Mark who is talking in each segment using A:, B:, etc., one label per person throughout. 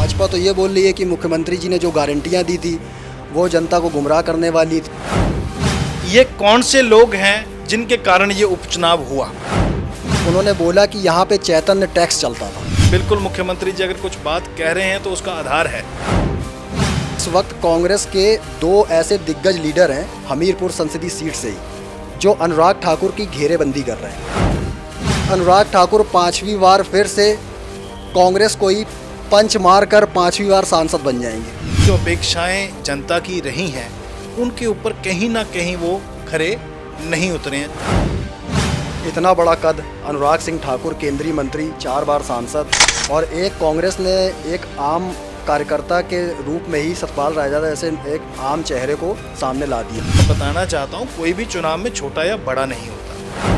A: भाजपा तो ये बोल रही है कि मुख्यमंत्री जी ने जो गारंटियां दी थी वो जनता को गुमराह करने वाली थी।
B: ये कौन से लोग हैं जिनके कारण ये उपचुनाव हुआ?
A: उन्होंने बोला कि यहाँ पे चैतन्य टैक्स चलता था।
B: बिल्कुल, मुख्यमंत्री जी अगर कुछ बात कह रहे हैं तो उसका आधार है।
A: इस वक्त कांग्रेस के दो ऐसे दिग्गज लीडर हैं हमीरपुर संसदीय सीट से ही, जो अनुराग ठाकुर की घेरेबंदी कर रहे हैं। अनुराग ठाकुर 5वीं बार फिर से कांग्रेस को ही पंच मार कर 5वीं बार सांसद बन जाएंगे।
B: जो अपेक्षाएं जनता की रही हैं उनके ऊपर कहीं ना कहीं वो खरे नहीं उतरे हैं।
A: इतना बड़ा कद, अनुराग सिंह ठाकुर केंद्रीय मंत्री, 4 बार सांसद, और एक कांग्रेस ने एक आम कार्यकर्ता के रूप में ही सतपाल रायजादा जैसे एक आम चेहरे को सामने ला दिया।
B: तो बताना चाहता हूँ, कोई भी चुनाव में छोटा या बड़ा नहीं होता।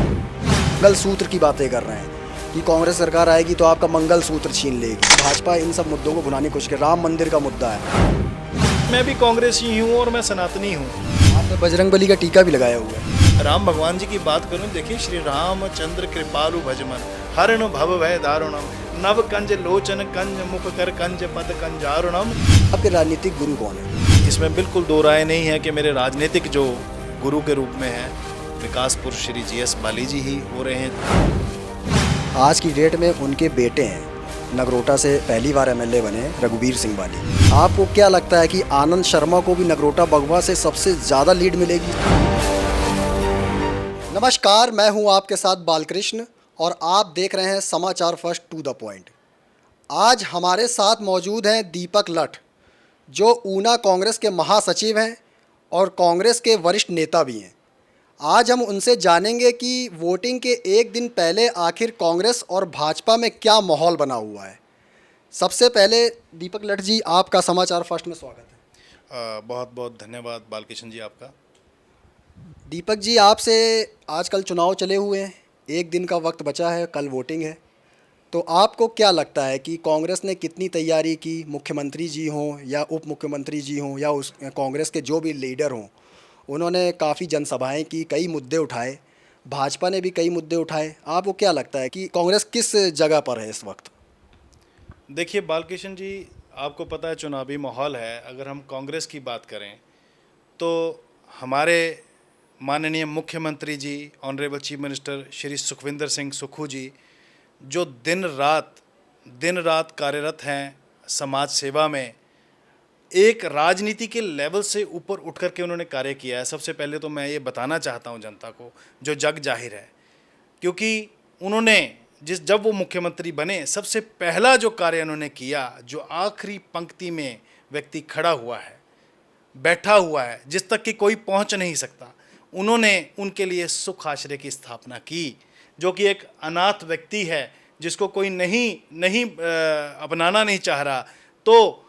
A: मंगल सूत्र की बातें कर रहे हैं कि कांग्रेस सरकार आएगी तो आपका मंगल सूत्र छीन लेगी। भाजपा इन सब मुद्दों को भुनाने की कोशिश कर, राम मंदिर का मुद्दा है।
B: मैं भी कांग्रेसी हूँ और मैं सनातनी हूँ।
A: आपने बजरंगबली का टीका भी लगाया हुआ है।
B: राम भगवान जी की बात करूं, देखिए, श्री रामचंद्र कृपालु भजमन हरण भव भय दारुणम नव कंज लोचन कंज मुख कर कंज पद कंजारुणम।
A: आपके राजनीतिक गुरु कौन है?
B: इसमें बिल्कुल दो राय नहीं है कि मेरे राजनीतिक जो गुरु के रूप में है विकास पुरुष श्री GS बाली जी ही हो रहे हैं।
A: आज की डेट में उनके बेटे हैं, नगरोटा से पहली बार MLA बने रघुवीर सिंह बाली। आपको क्या लगता है कि आनंद शर्मा को भी नगरोटा बगवा से सबसे ज़्यादा लीड मिलेगी? नमस्कार, मैं हूं आपके साथ बालकृष्ण और आप देख रहे हैं समाचार फर्स्ट टू द पॉइंट। आज हमारे साथ मौजूद हैं दीपक लठ, जो ऊना कांग्रेस के महासचिव हैं और कांग्रेस के वरिष्ठ नेता भी हैं। आज हम उनसे जानेंगे कि वोटिंग के एक दिन पहले आखिर कांग्रेस और भाजपा में क्या माहौल बना हुआ है। सबसे पहले दीपक लठ जी, आपका समाचार फर्स्ट में स्वागत है।
B: बहुत बहुत धन्यवाद बालकृष्ण जी आपका।
A: दीपक जी, आपसे आजकल चुनाव चले हुए हैं, एक दिन का वक्त बचा है, कल वोटिंग है, तो आपको क्या लगता है कि कांग्रेस ने कितनी तैयारी की? मुख्यमंत्री जी हों या उप मुख्यमंत्री जी हों या उस कांग्रेस के जो भी लीडर हों, उन्होंने काफ़ी जनसभाएं की, कई मुद्दे उठाए, भाजपा ने भी कई मुद्दे उठाए। आपको क्या लगता है कि कांग्रेस किस जगह पर है इस वक्त?
B: देखिए बालकृष्ण जी, आपको पता है चुनावी माहौल है। अगर हम कांग्रेस की बात करें तो हमारे माननीय मुख्यमंत्री जी, honourable chief minister Shri Sukhvinder Singh Sukhu ji, जो दिन रात कार्यरत हैं समाज सेवा में, एक राजनीति के लेवल से ऊपर उठ कर के उन्होंने कार्य किया है। सबसे पहले तो मैं ये बताना चाहता हूँ जनता को, जो जग जाहिर है, क्योंकि उन्होंने जब वो मुख्यमंत्री बने, सबसे पहला जो कार्य उन्होंने किया, जो आखिरी पंक्ति में व्यक्ति खड़ा हुआ है, बैठा हुआ है, जिस तक कि कोई पहुँच नहीं सकता, उन्होंने उनके लिए सुख आश्रय की स्थापना की। जो कि एक अनाथ व्यक्ति है, जिसको कोई नहीं अपनाना नहीं चाह रहा, तो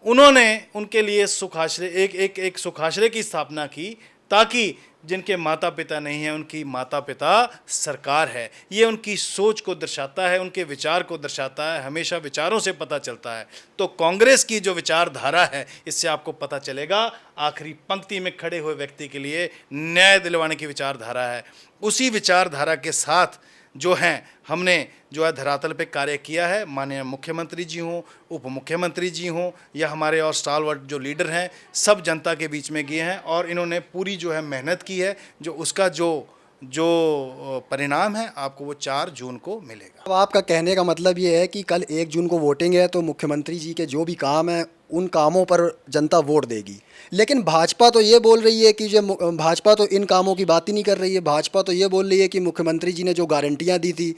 B: उन्होंने उनके लिए सुखाश्रय एक सुखाश्रय की स्थापना की, ताकि जिनके माता पिता नहीं हैं उनकी माता पिता सरकार है। ये उनकी सोच को दर्शाता है, उनके विचार को दर्शाता है। हमेशा विचारों से पता चलता है। तो कांग्रेस की जो विचारधारा है, इससे आपको पता चलेगा आखिरी पंक्ति में खड़े हुए व्यक्ति के लिए न्याय दिलवाने की विचारधारा है। उसी विचारधारा के साथ जो हैं, हमने जो है धरातल पे कार्य किया है। माननीय मुख्यमंत्री जी हों, उप मुख्यमंत्री जी हों या हमारे और स्टालवर्ट जो लीडर हैं, सब जनता के बीच में गए हैं और इन्होंने पूरी जो है मेहनत की है। जो उसका जो परिणाम है आपको वो 4 जून को मिलेगा।
A: अब आपका कहने का मतलब ये है कि कल 1 जून को वोटिंग है, तो मुख्यमंत्री जी के जो भी काम हैं उन कामों पर जनता वोट देगी। लेकिन भाजपा तो ये बोल रही है कि भाजपा तो इन कामों की बात ही नहीं कर रही है। भाजपा तो ये बोल रही है कि मुख्यमंत्री जी ने जो गारंटियां दी थी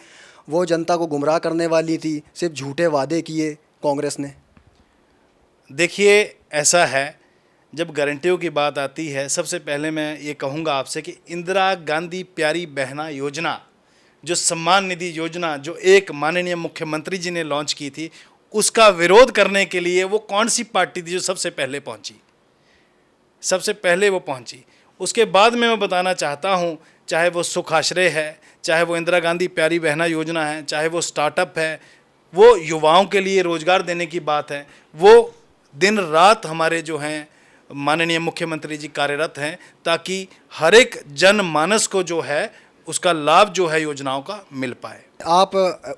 A: वो जनता को गुमराह करने वाली थी, सिर्फ झूठे वादे किए कांग्रेस ने।
B: देखिए, ऐसा है, जब गारंटियों की बात आती है, सबसे पहले मैं ये कहूँगा आपसे कि इंदिरा गांधी प्यारी बहना योजना, जो सम्मान निधि योजना, जो एक माननीय मुख्यमंत्री जी ने लॉन्च की थी, उसका विरोध करने के लिए वो कौन सी पार्टी थी जो सबसे पहले पहुंची? सबसे पहले वो पहुंची। उसके बाद में मैं बताना चाहता हूं, चाहे वो सुख आश्रय है, चाहे वो इंदिरा गांधी प्यारी बहना योजना है, चाहे वो स्टार्टअप है, वो युवाओं के लिए रोजगार देने की बात है, वो दिन रात हमारे जो हैं माननीय मुख्यमंत्री जी कार्यरत हैं, ताकि हर एक जनमानस को जो है उसका लाभ जो है योजनाओं का मिल पाए।
A: आप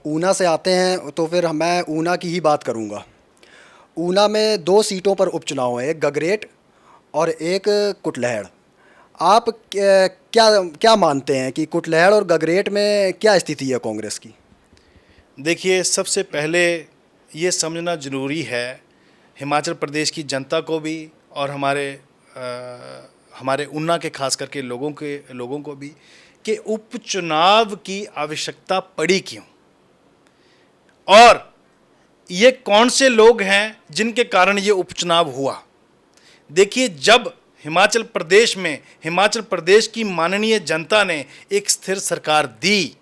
A: ऊना से आते हैं तो फिर मैं ऊना की ही बात करूंगा। ऊना में दो सीटों पर उपचुनाव है, एक गगरेट और एक कुटलैहड़। आप क्या क्या मानते हैं कि कुटलैहड़ और गगरेट में क्या स्थिति है कांग्रेस की?
B: देखिए, सबसे पहले ये समझना ज़रूरी है हिमाचल प्रदेश की जनता को भी और हमारे ऊना के खास करके लोगों को भी कि उपचुनाव की आवश्यकता पड़ी क्यों और ये कौन से लोग हैं जिनके कारण ये उपचुनाव हुआ। देखिए, जब हिमाचल प्रदेश की माननीय जनता ने एक स्थिर सरकार दी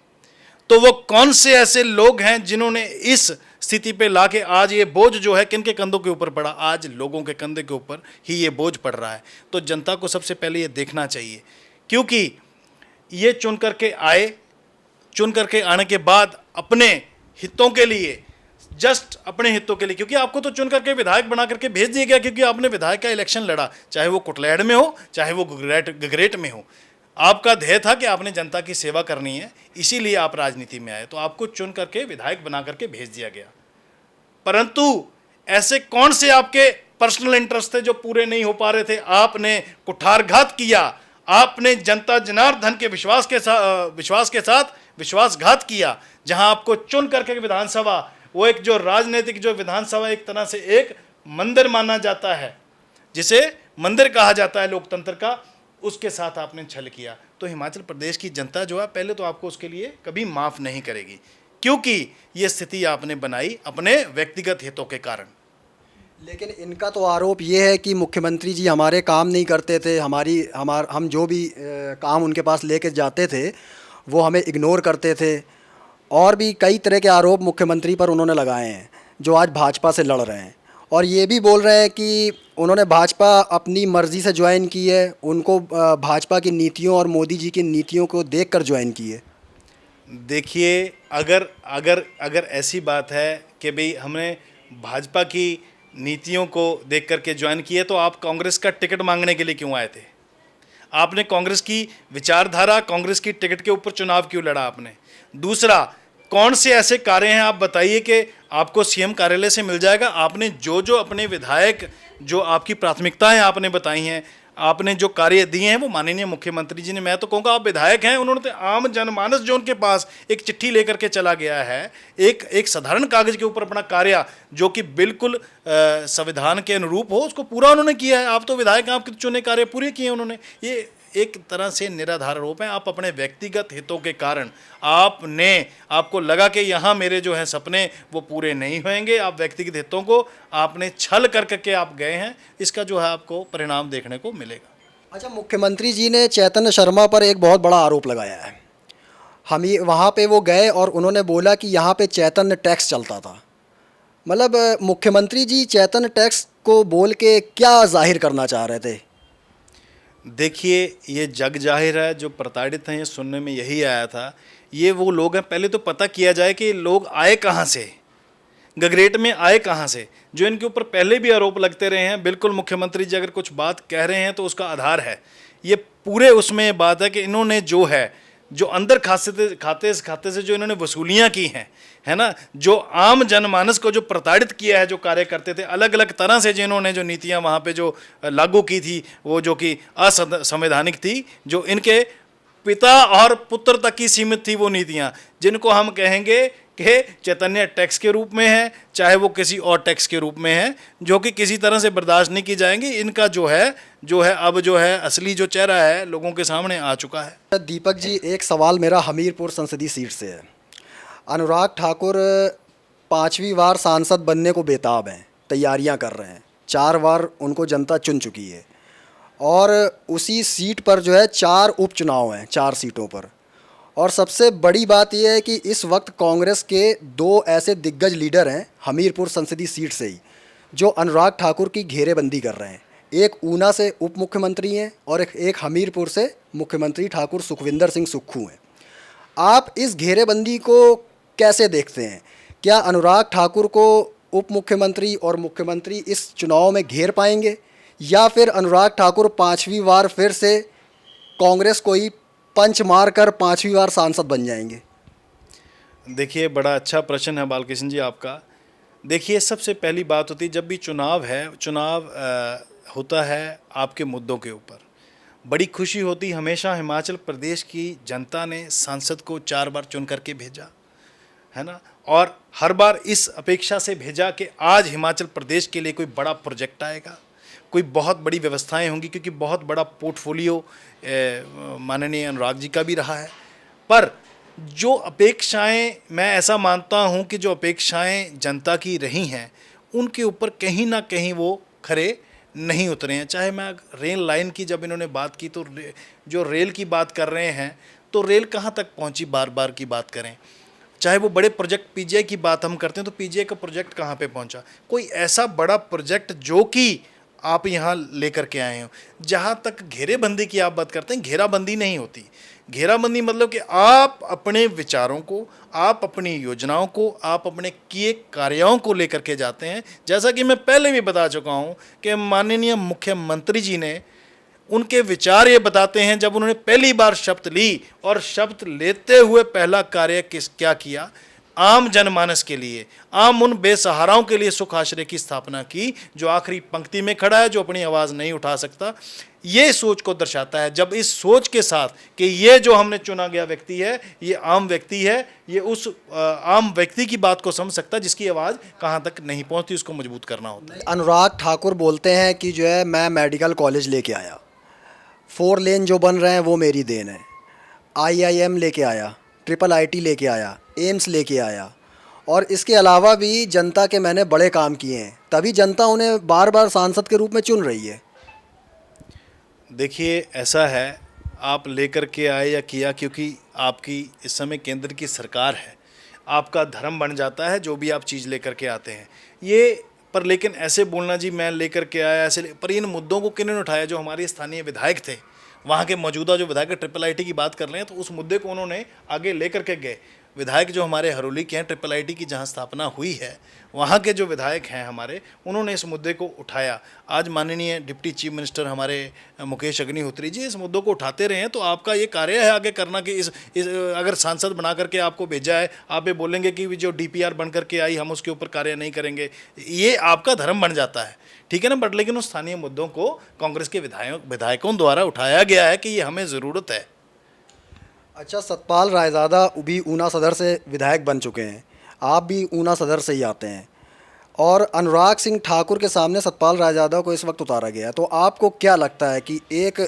B: तो वो कौन से ऐसे लोग हैं जिन्होंने इस स्थिति पे लाके आज ये बोझ जो है किनके कंधों के ऊपर पड़ा, आज लोगों के कंधे के ऊपर ही ये बोझ पड़ रहा है। तो जनता को सबसे पहले ये देखना चाहिए, क्योंकि ये चुन करके आने के बाद अपने हितों के लिए, जस्ट अपने हितों के लिए, क्योंकि आपको तो चुन करके विधायक बना करके भेज दिया गया, क्योंकि आपने विधायक का इलेक्शन लड़ा, चाहे वो कुटलैहड़ में हो चाहे वो गगरेट में हो। आपका ध्येय था कि आपने जनता की सेवा करनी है, इसीलिए आप राजनीति में आए, तो आपको चुन करके विधायक बना करके भेज दिया गया। परंतु ऐसे कौन से आपके पर्सनल इंटरेस्ट थे जो पूरे नहीं हो पा रहे थे? आपने कुठारघात किया, आपने जनता जनार्दन के विश्वास के साथ विश्वासघात किया। जहां आपको चुन करके विधानसभा, वो एक जो राजनीतिक जो विधानसभा एक तरह से एक मंदिर माना जाता है, जिसे मंदिर कहा जाता है लोकतंत्र का, उसके साथ आपने छल किया। तो हिमाचल प्रदेश की जनता जो है पहले तो आपको उसके लिए कभी माफ़ नहीं करेगी, क्योंकि ये स्थिति आपने बनाई अपने व्यक्तिगत हितों के कारण।
A: लेकिन इनका तो आरोप ये है कि मुख्यमंत्री जी हमारे काम नहीं करते थे, हम जो भी काम उनके पास लेके जाते थे वो हमें इग्नोर करते थे, और भी कई तरह के आरोप मुख्यमंत्री पर उन्होंने लगाए हैं जो आज भाजपा से लड़ रहे हैं। और ये भी बोल रहे हैं कि उन्होंने भाजपा अपनी मर्ज़ी से ज्वाइन की है, उनको भाजपा की नीतियों और मोदी जी की नीतियों को देखकर ज्वाइन की है।
B: देखिए, अगर ऐसी बात है कि भाई हमने भाजपा की नीतियों को देख करके ज्वाइन किया, तो आप कांग्रेस का टिकट मांगने के लिए क्यों आए थे? आपने कांग्रेस की विचारधारा, कांग्रेस की टिकट के ऊपर चुनाव क्यों लड़ा आपने? दूसरा, कौन से ऐसे कार्य हैं आप बताइए कि आपको सीएम कार्यालय से मिल जाएगा? आपने जो अपने विधायक, जो आपकी प्राथमिकताएं आपने बताई हैं, आपने जो कार्य दिए हैं, वो माननीय मुख्यमंत्री जी ने, मैं तो कहूँगा आप विधायक हैं, उन्होंने तो आम जनमानस जो उनके पास एक चिट्ठी लेकर के चला गया है, एक साधारण कागज के ऊपर अपना कार्य जो कि बिल्कुल संविधान के अनुरूप हो, उसको पूरा उन्होंने किया है। आप तो विधायक हैं, आपके तो चुने कार्य पूरे किए उन्होंने। ये एक तरह से निराधार आरोप है। आप अपने व्यक्तिगत हितों के कारण आपको लगा कि यहाँ मेरे जो है सपने वो पूरे नहीं होंगे, आप व्यक्तिगत हितों को आपने छल करके आप गए हैं, इसका जो है आपको परिणाम देखने को मिलेगा।
A: अच्छा, मुख्यमंत्री जी ने चैतन्य शर्मा पर एक बहुत बड़ा आरोप लगाया है। हम ये वहाँ पे वो गए और उन्होंने बोला कि यहाँ पे चैतन्य टैक्स चलता था। मतलब मुख्यमंत्री जी चैतन्य टैक्स को बोल के क्या जाहिर करना चाह रहे थे?
B: देखिए, ये जग जाहिर है, जो प्रताड़ित हैं, ये सुनने में यही आया था। ये वो लोग हैं, पहले तो पता किया जाए कि लोग आए कहाँ से, गगरेट में आए कहाँ से, जो इनके ऊपर पहले भी आरोप लगते रहे हैं। बिल्कुल मुख्यमंत्री जी अगर कुछ बात कह रहे हैं तो उसका आधार है, ये पूरे उसमें बात है कि इन्होंने जो अंदर खाते से जो इन्होंने वसूलियाँ की हैं, है ना, जो आम जनमानस को जो प्रताड़ित किया है, जो कार्य करते थे अलग अलग तरह से, जिन्होंने जो नीतियाँ वहाँ पे जो लागू की थी, वो जो कि असंवैधानिक थी, जो इनके पिता और पुत्र तक की सीमित थी वो नीतियाँ, जिनको हम कहेंगे कि चैतन्य टैक्स के रूप में है, चाहे वो किसी और टैक्स के रूप में है, जो कि किसी तरह से बर्दाश्त नहीं की जाएंगी। इनका जो है अब जो है असली जो चेहरा है लोगों के सामने आ चुका है।
A: दीपक जी, एक सवाल मेरा हमीरपुर संसदीय सीट से है। अनुराग ठाकुर 5वीं बार सांसद बनने को बेताब हैं, तैयारियां कर रहे हैं, 4 बार उनको जनता चुन चुकी है, और उसी सीट पर जो है 4 उपचुनाव हैं, 4 सीटों पर। और सबसे बड़ी बात यह है कि इस वक्त कांग्रेस के 2 ऐसे दिग्गज लीडर हैं हमीरपुर संसदीय सीट से ही, जो अनुराग ठाकुर की घेरेबंदी कर रहे हैं। एक ऊना से उप मुख्यमंत्री हैं और एक हमीरपुर से मुख्यमंत्री ठाकुर सुखविंदर सिंह सुक्खू हैं। आप इस घेरेबंदी को कैसे देखते हैं? क्या अनुराग ठाकुर को उप मुख्यमंत्री और मुख्यमंत्री इस चुनाव में घेर पाएंगे, या फिर अनुराग ठाकुर 5वीं बार फिर से कांग्रेस को ही पंच मार कर 5वीं बार सांसद बन जाएंगे?
B: देखिए, बड़ा अच्छा प्रश्न है बालकृष्ण जी आपका। देखिए, सबसे पहली बात होती है जब भी चुनाव है, चुनाव होता है आपके मुद्दों के ऊपर। बड़ी खुशी होती हमेशा हिमाचल प्रदेश की जनता ने सांसद को 4 बार चुन करके भेजा, है ना। और हर बार इस अपेक्षा से भेजा कि आज हिमाचल प्रदेश के लिए कोई बड़ा प्रोजेक्ट आएगा, कोई बहुत बड़ी व्यवस्थाएं होंगी, क्योंकि बहुत बड़ा पोर्टफोलियो माननीय अनुराग जी का भी रहा है। पर जो अपेक्षाएं, मैं ऐसा मानता हूं कि जो अपेक्षाएं जनता की रही हैं उनके ऊपर कहीं ना कहीं वो खरे नहीं उतरे हैं। चाहे मैं रेल लाइन की जब इन्होंने बात की तो जो रेल की बात कर रहे हैं तो रेल कहाँ तक पहुंची, बार बार की बात करें। चाहे वो बड़े प्रोजेक्ट पीजीआई की बात हम करते हैं तो पीजीआई का प्रोजेक्ट कहाँ पे पहुंचा, कोई ऐसा बड़ा प्रोजेक्ट जो कि आप यहाँ लेकर के आए हो। जहाँ तक घेरेबंदी की आप बात करते हैं, घेराबंदी नहीं होती। घेराबंदी मतलब कि आप अपने विचारों को, आप अपनी योजनाओं को, आप अपने किए कार्यों को लेकर के जाते हैं। जैसा कि मैं पहले भी बता चुका हूँ कि माननीय मुख्यमंत्री जी ने उनके विचार ये बताते हैं जब उन्होंने पहली बार शपथ ली, और शपथ लेते हुए पहला कार्य क्या किया, आम जनमानस के लिए, आम उन बेसहाराओं के लिए सुख आश्रय की स्थापना की जो आखिरी पंक्ति में खड़ा है, जो अपनी आवाज़ नहीं उठा सकता। ये सोच को दर्शाता है। जब इस सोच के साथ कि ये जो हमने चुना गया व्यक्ति है ये आम व्यक्ति है, ये उस आम व्यक्ति की बात को समझ सकता है जिसकी आवाज़ कहाँ तक नहीं पहुँचती, उसको मजबूत करना होता है।
A: अनुराग ठाकुर बोलते हैं कि जो है मैं मेडिकल कॉलेज लेके आया, 4 लेन जो बन रहे हैं वो मेरी देन है, आईआईएम लेके आया, ट्रिपल आईटी लेके आया, एम्स लेके आया, और इसके अलावा भी जनता के मैंने बड़े काम किए हैं, तभी जनता उन्हें बार बार सांसद के रूप में चुन रही है।
B: देखिए, ऐसा है, आप लेकर के आए या किया, क्योंकि आपकी इस समय केंद्र की सरकार है, आपका धर्म बन जाता है जो भी आप चीज़ लेकर के आते हैं ये। पर लेकिन ऐसे बोलना जी मैं लेकर के आया ऐसे पर इन मुद्दों को किन्होंने उठाया, जो हमारे स्थानीय विधायक थे, वहाँ के मौजूदा जो विधायक ट्रिपल आईटी की बात कर रहे हैं, तो उस मुद्दे को उन्होंने आगे लेकर के गए। विधायक जो हमारे हरोली के हैं, ट्रिपल आईटी की जहाँ स्थापना हुई है, वहाँ के जो विधायक हैं हमारे, उन्होंने इस मुद्दे को उठाया। आज माननीय डिप्टी चीफ मिनिस्टर हमारे मुकेश अग्निहोत्री जी इस मुद्दों को उठाते रहे हैं। तो आपका ये कार्य है आगे करना कि इस अगर सांसद बना करके आपको भेजा है, आप ये बोलेंगे कि जो डीपीआर बन करके आई हम उसके ऊपर कार्य नहीं करेंगे, ये आपका धर्म बन जाता है, ठीक है ना। बट लेकिन उस स्थानीय मुद्दों को कांग्रेस के विधायकों द्वारा उठाया गया है कि ये हमें ज़रूरत है।
A: अच्छा, सतपाल रायज़ादा भी ऊना सदर से विधायक बन चुके हैं, आप भी ऊना सदर से ही आते हैं, और अनुराग सिंह ठाकुर के सामने सतपाल रायज़ादा को इस वक्त उतारा गया है। तो आपको क्या लगता है कि एक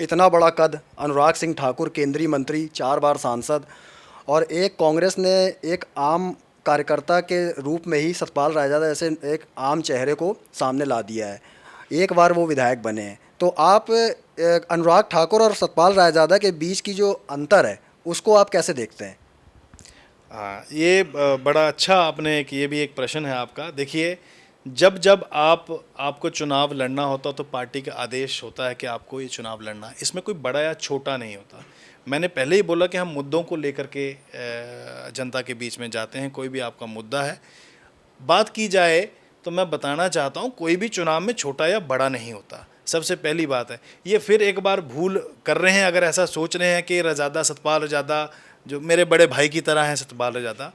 A: इतना बड़ा कद, अनुराग सिंह ठाकुर केंद्रीय मंत्री, 4 बार सांसद, और एक कांग्रेस ने एक आम कार्यकर्ता के रूप में ही सतपाल रायज़ादा जैसे एक आम चेहरे को सामने ला दिया है, एक बार वो विधायक बने हैं, तो आप अनुराग ठाकुर और सतपाल रायज़ादा के बीच की जो अंतर है उसको आप कैसे देखते हैं?
B: हाँ, ये बड़ा अच्छा आपने एक, ये भी एक प्रश्न है आपका। देखिए, जब जब आपको चुनाव लड़ना होता तो पार्टी का आदेश होता है कि आपको ये चुनाव लड़ना है, इसमें कोई बड़ा या छोटा नहीं होता। मैंने पहले ही बोला कि हम मुद्दों को लेकर के जनता के बीच में जाते हैं। कोई भी आपका मुद्दा है, बात की जाए तो मैं बताना चाहता हूँ कोई भी चुनाव में छोटा या बड़ा नहीं होता, सबसे पहली बात है। ये फिर एक बार भूल कर रहे हैं अगर ऐसा सोच रहे हैं कि रज़ादा, सतपाल रज़ादा जो मेरे बड़े भाई की तरह हैं, सतपाल रज़ादा,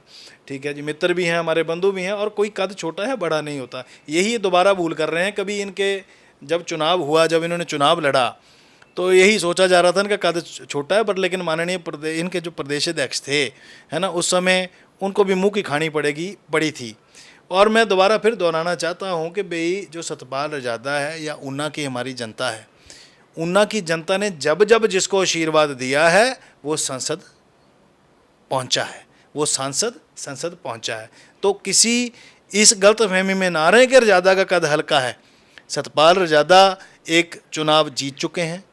B: ठीक है जी, मित्र भी हैं, हमारे बंधु भी हैं, और कोई कद छोटा है बड़ा नहीं होता, यही दोबारा भूल कर रहे हैं। कभी इनके जब चुनाव हुआ, जब इन्होंने चुनाव लड़ा तो यही सोचा जा रहा था इनका कद छोटा है, पर लेकिन माननीय इनके जो प्रदेश अध्यक्ष थे, है ना, उस समय उनको भी मुँह की खानी पड़ी थी। और मैं दोबारा फिर दोहराना चाहता हूँ कि भाई जो सतपाल रज़ादा है या ऊना की हमारी जनता है, ऊना की जनता ने जब जब जिसको आशीर्वाद दिया है वो संसद पहुंचा है, वो संसद पहुंचा है। तो किसी इस गलतफहमी में ना रहे कि रज़ादा का कद हल्का है। सतपाल रज़ादा एक चुनाव जीत चुके हैं,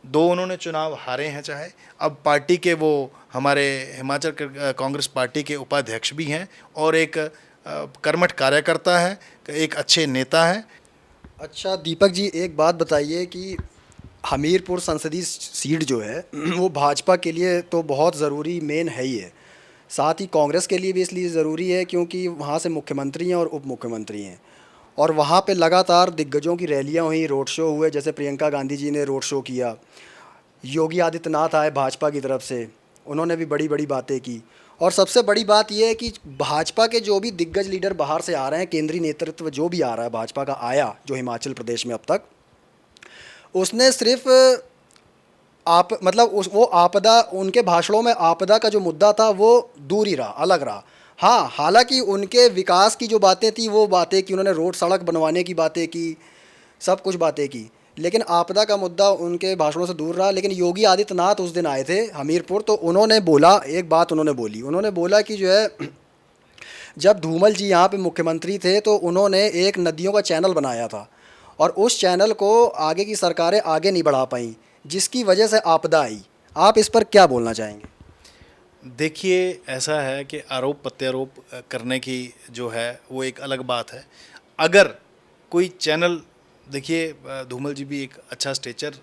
B: 2 उन्होंने चुनाव हारे हैं, चाहे अब पार्टी के वो हमारे हिमाचल कांग्रेस पार्टी के उपाध्यक्ष भी हैं, और एक कर्मठ कार्यकर्ता हैं, एक अच्छे नेता हैं।
A: अच्छा दीपक जी, एक बात बताइए कि हमीरपुर संसदीय सीट जो है वो भाजपा के लिए तो बहुत ज़रूरी, मेन है ही है, साथ ही कांग्रेस के लिए भी इसलिए ज़रूरी है क्योंकि वहाँ से मुख्यमंत्री हैं और उप मुख्यमंत्री हैं, और वहाँ पे लगातार दिग्गजों की रैलियाँ हुई, रोड शो हुए, जैसे प्रियंका गांधी जी ने रोड शो किया, योगी आदित्यनाथ आए भाजपा की तरफ से, उन्होंने भी बड़ी बड़ी बातें की, और सबसे बड़ी बात यह है कि भाजपा के जो भी दिग्गज लीडर बाहर से आ रहे हैं, केंद्रीय नेतृत्व जो भी आ रहा है भाजपा का आया जो हिमाचल प्रदेश में अब तक, उसने सिर्फ आप मतलब उस वो आपदा, उनके भाषणों में आपदा का जो मुद्दा था वो दूर ही रहा, अलग रहा। हाँ, हालांकि उनके विकास की जो बातें थी वो बातें की, उन्होंने रोड सड़क बनवाने की बातें की, सब कुछ बातें की, लेकिन आपदा का मुद्दा उनके भाषणों से दूर रहा। लेकिन योगी आदित्यनाथ उस दिन आए थे हमीरपुर, तो उन्होंने बोला, एक बात उन्होंने बोला कि जो है जब धूमल जी यहाँ पे मुख्यमंत्री थे तो उन्होंने एक नदियों का चैनल बनाया था और उस चैनल को आगे की सरकारें आगे नहीं बढ़ा पाईं, जिसकी वजह से आपदा आई। आप इस पर क्या बोलना चाहेंगे?
B: देखिए, ऐसा है कि आरोप प्रत्यारोप करने की जो है वो एक अलग बात है। अगर कोई चैनल, देखिए धूमल जी भी एक अच्छा स्टेचर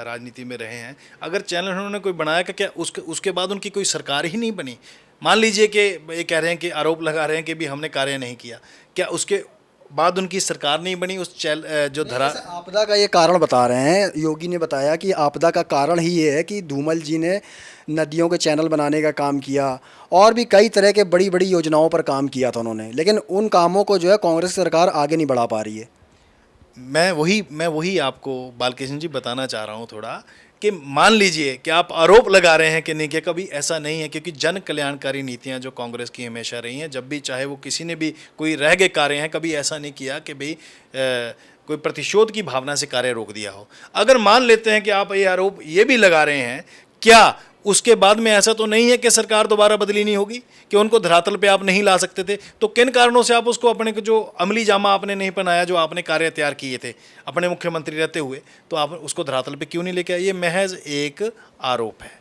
B: राजनीति में रहे हैं, अगर चैनल उन्होंने कोई बनाया कि क्या उसके बाद उनकी कोई सरकार ही नहीं बनी? मान लीजिए कि ये कह रहे हैं कि आरोप लगा रहे हैं कि भी हमने कार्य नहीं किया, क्या उसके बाद उनकी सरकार नहीं बनी? उस जो
A: नहीं,
B: धरा,
A: जैसे आपदा का ये कारण बता रहे हैं, योगी ने बताया कि आपदा का कारण ही ये है कि धूमल जी ने नदियों के चैनल बनाने का काम किया और भी कई तरह के बड़ी बड़ी योजनाओं पर काम किया था उन्होंने, लेकिन उन कामों को जो है कांग्रेस सरकार आगे नहीं बढ़ा पा रही है।
B: मैं वही आपको बालकृष्ण जी बताना चाह रहा हूँ थोड़ा, कि मान लीजिए कि आप आरोप लगा रहे हैं कि नहीं किया, कभी ऐसा नहीं है, क्योंकि जन कल्याणकारी नीतियां जो कांग्रेस की हमेशा रही हैं, जब भी चाहे वो किसी ने भी कोई रह गए कार्य हैं, कभी ऐसा नहीं किया कि भाई कोई प्रतिशोध की भावना से कार्य रोक दिया हो। अगर मान लेते हैं कि आप ये आरोप ये भी लगा रहे हैं, क्या उसके बाद में ऐसा तो नहीं है कि सरकार दोबारा बदली नहीं होगी, कि उनको धरातल पे आप नहीं ला सकते थे? तो किन कारणों से आप उसको अपने को जो अमली जामा आपने नहीं पहनाया, जो आपने कार्य तैयार किए थे अपने मुख्यमंत्री रहते हुए, तो आप उसको धरातल पे क्यों नहीं लेके आए? ये महज एक आरोप है।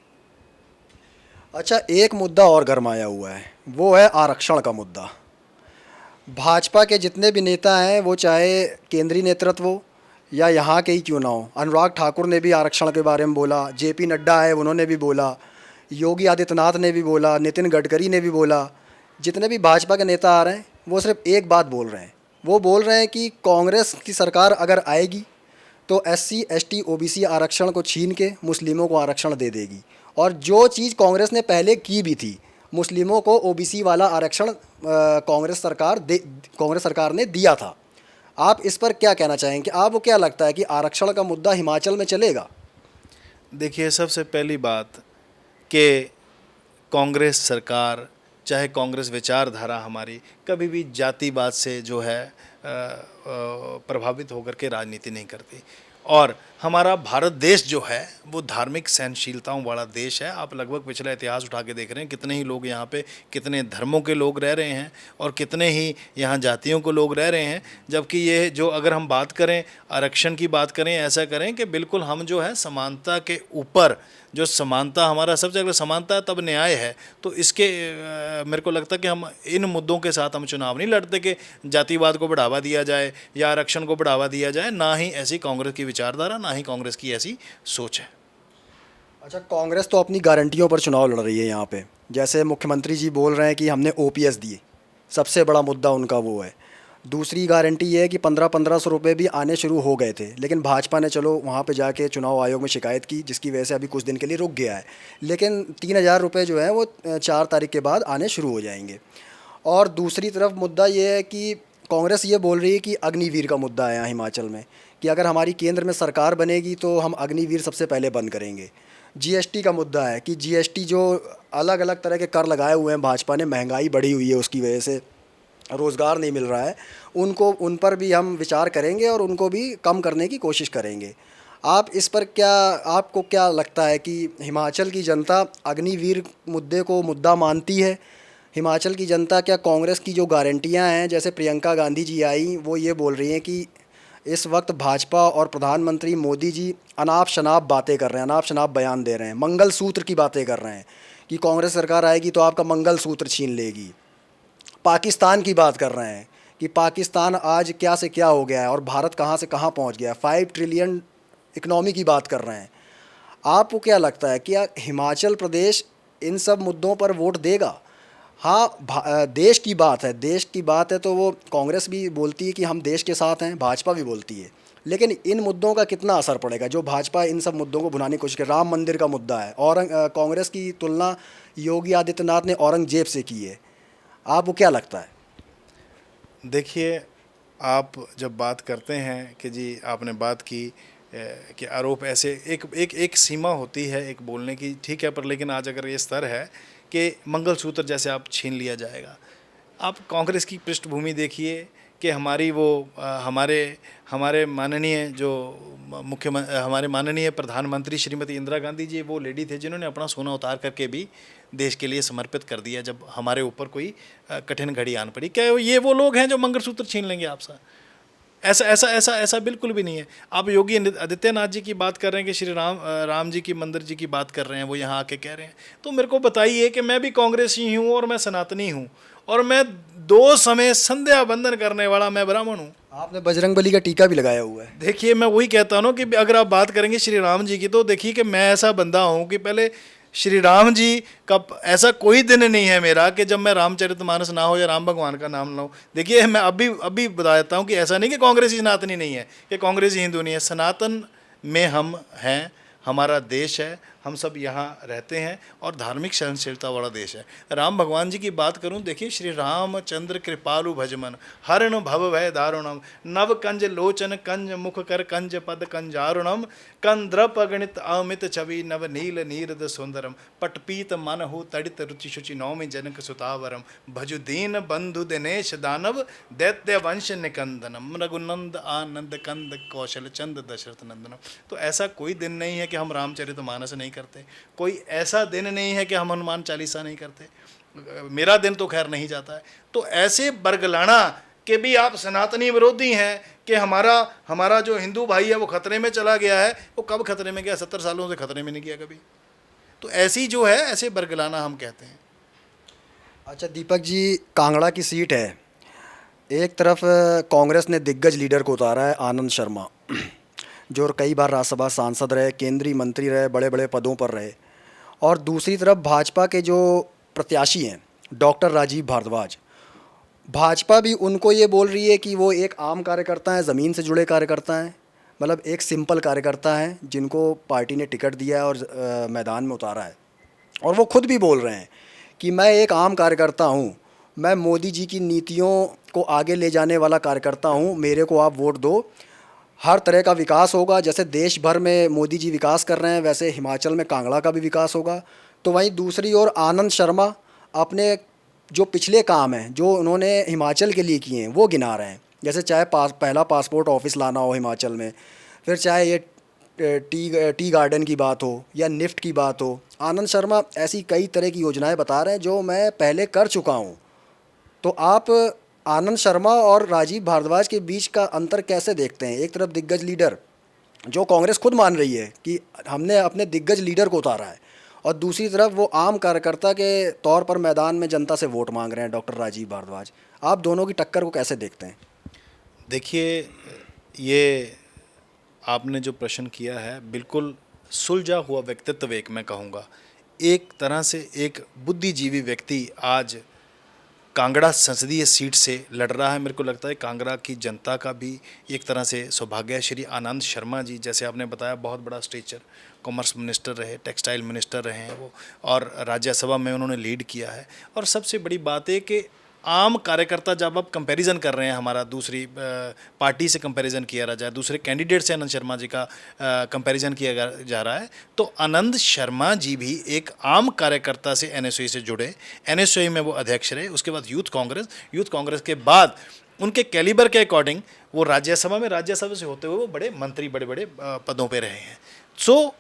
A: अच्छा, एक मुद्दा और गरमाया हुआ है, वो है आरक्षण का मुद्दा। भाजपा के जितने भी नेता हैं, वो चाहे केंद्रीय नेतृत्व हो या यहाँ के ही क्यों ना हो, अनुराग ठाकुर ने भी आरक्षण के बारे में बोला, जेपी नड्डा है उन्होंने भी बोला, योगी आदित्यनाथ ने भी बोला, नितिन गडकरी ने भी बोला। जितने भी भाजपा के नेता आ रहे हैं वो सिर्फ एक बात बोल रहे हैं, वो बोल रहे हैं कि कांग्रेस की सरकार अगर आएगी तो SC ST OBC आरक्षण को छीन के मुस्लिमों को आरक्षण दे देगी। और जो चीज़ कांग्रेस ने पहले की भी थी, मुस्लिमों को OBC वाला आरक्षण कांग्रेस सरकार ने दिया था। आप इस पर क्या कहना चाहेंगे? आपको क्या लगता है कि आरक्षण का मुद्दा हिमाचल में चलेगा?
B: देखिए, सबसे पहली बात कि कांग्रेस सरकार, चाहे कांग्रेस विचारधारा हमारी, कभी भी जातिवाद से जो है प्रभावित होकर के राजनीति नहीं करती। और हमारा भारत देश जो है वो धार्मिक सहनशीलताओं वाला देश है। आप लगभग पिछला इतिहास उठा के देख रहे हैं, कितने ही लोग यहाँ पे, कितने धर्मों के लोग रह रहे हैं और कितने ही यहाँ जातियों के लोग रह रहे हैं। जबकि ये जो, अगर हम बात करें आरक्षण की बात करें, ऐसा करें कि बिल्कुल हम जो है समानता के ऊपर, जो समानता हमारा सबसे, अगर समानता है तब न्याय है, तो इसके मेरे को लगता है कि हम इन मुद्दों के साथ हम चुनाव नहीं लड़ते कि जातिवाद को बढ़ावा दिया जाए या आरक्षण को बढ़ावा दिया जाए। ना ही ऐसी कांग्रेस की विचारधारा, ना ही कांग्रेस की ऐसी सोच है।
A: अच्छा, कांग्रेस तो अपनी गारंटियों पर चुनाव लड़ रही है यहाँ पे। जैसे मुख्यमंत्री जी बोल रहे हैं कि हमने OPS दिए, सबसे बड़ा मुद्दा उनका वो है। दूसरी गारंटी ये है कि 1500 रुपये भी आने शुरू हो गए थे, लेकिन भाजपा ने चलो वहाँ पे जाके चुनाव आयोग में शिकायत की, जिसकी वजह से अभी कुछ दिन के लिए रुक गया है। लेकिन 3000 रुपये जो है वो 4 तारीख के बाद आने शुरू हो जाएंगे। और दूसरी तरफ मुद्दा ये है कि कांग्रेस ये बोल रही है कि अग्निवीर का मुद्दा है यहाँ हिमाचल में, कि अगर हमारी केंद्र में सरकार बनेगी तो हम अग्निवीर सबसे पहले बंद करेंगे। GST का मुद्दा है कि GST जो अलग अलग तरह के कर लगाए हुए हैं भाजपा ने, महंगाई बढ़ी हुई है उसकी वजह से रोज़गार नहीं मिल रहा है, उन पर भी हम विचार करेंगे और उनको भी कम करने की कोशिश करेंगे। आप इस पर क्या, आपको क्या लगता है कि हिमाचल की जनता अग्निवीर मुद्दे को मुद्दा मानती है? हिमाचल की जनता क्या कांग्रेस की जो गारंटियां हैं, जैसे प्रियंका गांधी जी आई, वो ये बोल रही हैं कि इस वक्त भाजपा और प्रधानमंत्री मोदी जी अनाप शनाप बातें कर रहे हैं, अनाप शनाप बयान दे रहे हैं, मंगल सूत्र की बातें कर रहे हैं कि कांग्रेस सरकार आएगी तो आपका मंगल सूत्र छीन लेगी। पाकिस्तान की बात कर रहे हैं कि पाकिस्तान आज क्या से क्या हो गया है और भारत कहाँ से कहाँ पहुँच गया है, 5 ट्रिलियन इकनॉमी की बात कर रहे हैं। आपको क्या लगता है कि हिमाचल प्रदेश इन सब मुद्दों पर वोट देगा? हाँ, देश की बात है, देश की बात है तो वो कांग्रेस भी बोलती है कि हम देश के साथ हैं, भाजपा भी बोलती है, लेकिन इन मुद्दों का कितना असर पड़ेगा, जो भाजपा इन सब मुद्दों को भुनाने की कोशिश कर, राम मंदिर का मुद्दा है, कांग्रेस की तुलना योगी आदित्यनाथ ने औरंगजेब से की है, आपको क्या लगता है?
B: देखिए, आप जब बात करते हैं कि जी आपने बात की कि आरोप ऐसे एक एक एक सीमा होती है एक बोलने की, ठीक है, पर लेकिन आज अगर ये स्तर है कि मंगलसूत्र जैसे आप छीन लिया जाएगा। आप कांग्रेस की पृष्ठभूमि देखिए कि हमारी वो हमारे हमारे माननीय जो हमारे माननीय प्रधानमंत्री श्रीमती इंदिरा गांधी जी वो लेडी थे जिन्होंने अपना सोना उतार करके भी देश के लिए समर्पित कर दिया जब हमारे ऊपर कोई कठिन घड़ी आन पड़ी। क्या ये वो लोग हैं जो मंगलसूत्र छीन लेंगे आपसे? ऐसा ऐसा ऐसा ऐसा बिल्कुल भी नहीं है। आप योगी आदित्यनाथ जी की बात कर रहे हैं कि श्री राम जी की मंदिर जी की बात कर रहे हैं, वो यहाँ आके कह रहे हैं, तो मेरे को बताइए कि मैं भी कांग्रेसी हूँ और मैं सनातनी हूँ और मैं 2 समय संध्या बंदन करने वाला मैं ब्राह्मण हूँ।
A: आपने बजरंगबली का टीका भी लगाया हुआ है।
B: देखिए, मैं वही कहता हूँ कि अगर आप बात करेंगे श्री राम जी की, तो देखिए कि मैं ऐसा बंदा हूँ कि पहले श्री राम जी का ऐसा कोई दिन नहीं है मेरा कि जब मैं रामचरितमानस ना हो या राम भगवान का नाम ना हो। देखिए, मैं अभी बता देता हूँ कि ऐसा नहीं कि कांग्रेसी सनातनी नहीं है, कि कांग्रेसी हिंदू नहीं है। सनातन में हम हैं, हमारा देश है, हम सब यहाँ रहते हैं और धार्मिक सहनशीलता वाला देश है। राम भगवान जी की बात करूँ, देखिए, श्री रामचंद्र कृपालु भजमन हरण भव भय दारुणम नव कंज लोचन कंज मुख कर कंज पद कंजारुणम कंद्रप गणित अमित छवि नव नील नीरद सुंदरम पटपीत मन हो तड़ित रुचि शुचि नौमि जनक सुतावरम भजु दीन बंधु दिनेश दानव दैत्य वंश निकंदनम रघुनंद आनंद कंद कौशल चंद दशरथ नंदनम। तो ऐसा कोई दिन नहीं है कि हम रामचरितमानस नहीं करते, कोई ऐसा दिन नहीं है कि हम हनुमान चालीसा नहीं करते। मेरा दिन तो खैर नहीं जाता है। तो ऐसे बरगलाना कि भी आप सनातनी विरोधी हैं कि हमारा जो हिंदू भाई है वो खतरे में चला गया है, वो कब खतरे में गया? 70 सालों से खतरे में नहीं गया कभी। तो ऐसी जो है, ऐसे बरगलाना हम कहते हैं।
A: अच्छा दीपक जी, कांगड़ा की सीट है, एक तरफ कांग्रेस ने दिग्गज लीडर को उतारा है, आनंद शर्मा, जो कई बार राज्यसभा सांसद रहे, केंद्रीय मंत्री रहे, बड़े बड़े पदों पर रहे, और दूसरी तरफ भाजपा के जो प्रत्याशी हैं डॉक्टर राजीव भारद्वाज, भाजपा भी उनको ये बोल रही है कि वो एक आम कार्यकर्ता हैं, ज़मीन से जुड़े कार्यकर्ता हैं, मतलब एक सिंपल कार्यकर्ता हैं जिनको पार्टी ने टिकट दिया है और मैदान में उतारा है। और वो खुद भी बोल रहे हैं कि मैं एक आम कार्यकर्ता हूँ, मैं मोदी जी की नीतियों को आगे ले जाने वाला कार्यकर्ता हूँ, मेरे को आप वोट दो, हर तरह का विकास होगा। जैसे देश भर में मोदी जी विकास कर रहे हैं, वैसे हिमाचल में कांगड़ा का भी विकास होगा। तो वहीं दूसरी ओर आनंद शर्मा अपने जो पिछले काम हैं जो उन्होंने हिमाचल के लिए किए हैं वो गिना रहे हैं, जैसे चाहे पहला पासपोर्ट ऑफिस लाना हो हिमाचल में, फिर चाहे ये टी गार्डन की बात हो या निफ्ट की बात हो। आनंद शर्मा ऐसी कई तरह की योजनाएं बता रहे हैं जो मैं पहले कर चुका हूं। तो आप आनंद शर्मा और राजीव भारद्वाज के बीच का अंतर कैसे देखते हैं? एक तरफ दिग्गज लीडर जो कांग्रेस खुद मान रही है कि हमने अपने दिग्गज लीडर को उतारा है, और दूसरी तरफ वो आम कार्यकर्ता के तौर पर मैदान में जनता से वोट मांग रहे हैं डॉक्टर राजीव भारद्वाज। आप दोनों की टक्कर को कैसे देखते हैं?
B: देखिए, ये आपने जो प्रश्न किया है बिल्कुल सुलझा हुआ व्यक्तित्व, एक मैं कहूँगा एक तरह से एक बुद्धिजीवी व्यक्ति आज कांगड़ा संसदीय सीट से लड़ रहा है। मेरे को लगता है कांगड़ा की जनता का भी एक तरह से सौभाग्य है। श्री आनंद शर्मा जी, जैसे आपने बताया, बहुत बड़ा स्टेचर, कॉमर्स मिनिस्टर रहे, टेक्सटाइल मिनिस्टर रहे हैं वो, और राज्यसभा में उन्होंने लीड किया है। और सबसे बड़ी बात है कि आम कार्यकर्ता, जब आप कंपैरिजन कर रहे हैं, हमारा दूसरी पार्टी से कंपैरिजन किया जाए, दूसरे कैंडिडेट से आनंद शर्मा जी का कंपैरिजन किया जा रहा है, तो आनंद शर्मा जी भी एक आम कार्यकर्ता से एनएसयूआई से जुड़े, एनएसयूआई में वो अध्यक्ष रहे, उसके बाद यूथ कांग्रेस के बाद उनके कैलिबर के अकॉर्डिंग वो राज्यसभा से होते हुए वो बड़े मंत्री, बड़े बड़े पदों पर रहे हैं। सो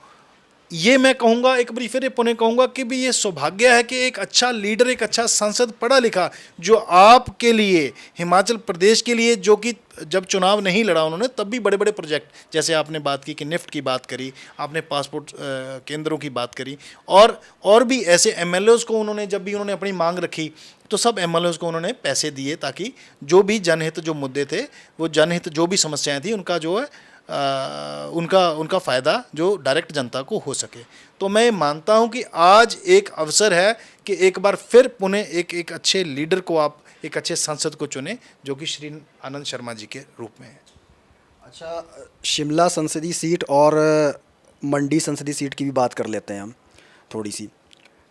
B: ये मैं कहूँगा, एक बार फिर पुनः कहूँगा कि भी ये सौभाग्य है कि एक अच्छा लीडर, एक अच्छा सांसद, पढ़ा लिखा, जो आपके लिए, हिमाचल प्रदेश के लिए, जो कि जब चुनाव नहीं लड़ा उन्होंने तब भी बड़े बड़े प्रोजेक्ट, जैसे आपने बात की कि निफ्ट की बात करी, आपने पासपोर्ट केंद्रों की बात करी, और भी ऐसे एमएलएज को उन्होंने, जब भी उन्होंने अपनी मांग रखी तो सब एमएलएज को उन्होंने पैसे दिए ताकि जो भी जनहित जो मुद्दे थे, वो जनहित जो भी समस्याएं थी, उनका जो है उनका फ़ायदा जो डायरेक्ट जनता को हो सके। तो मैं मानता हूं कि आज एक अवसर है कि एक बार फिर पुनः एक अच्छे लीडर को, आप एक अच्छे सांसद को चुने, जो कि श्री आनंद शर्मा जी के रूप में है।
A: अच्छा, शिमला संसदीय सीट और मंडी संसदीय सीट की भी बात कर लेते हैं हम थोड़ी सी।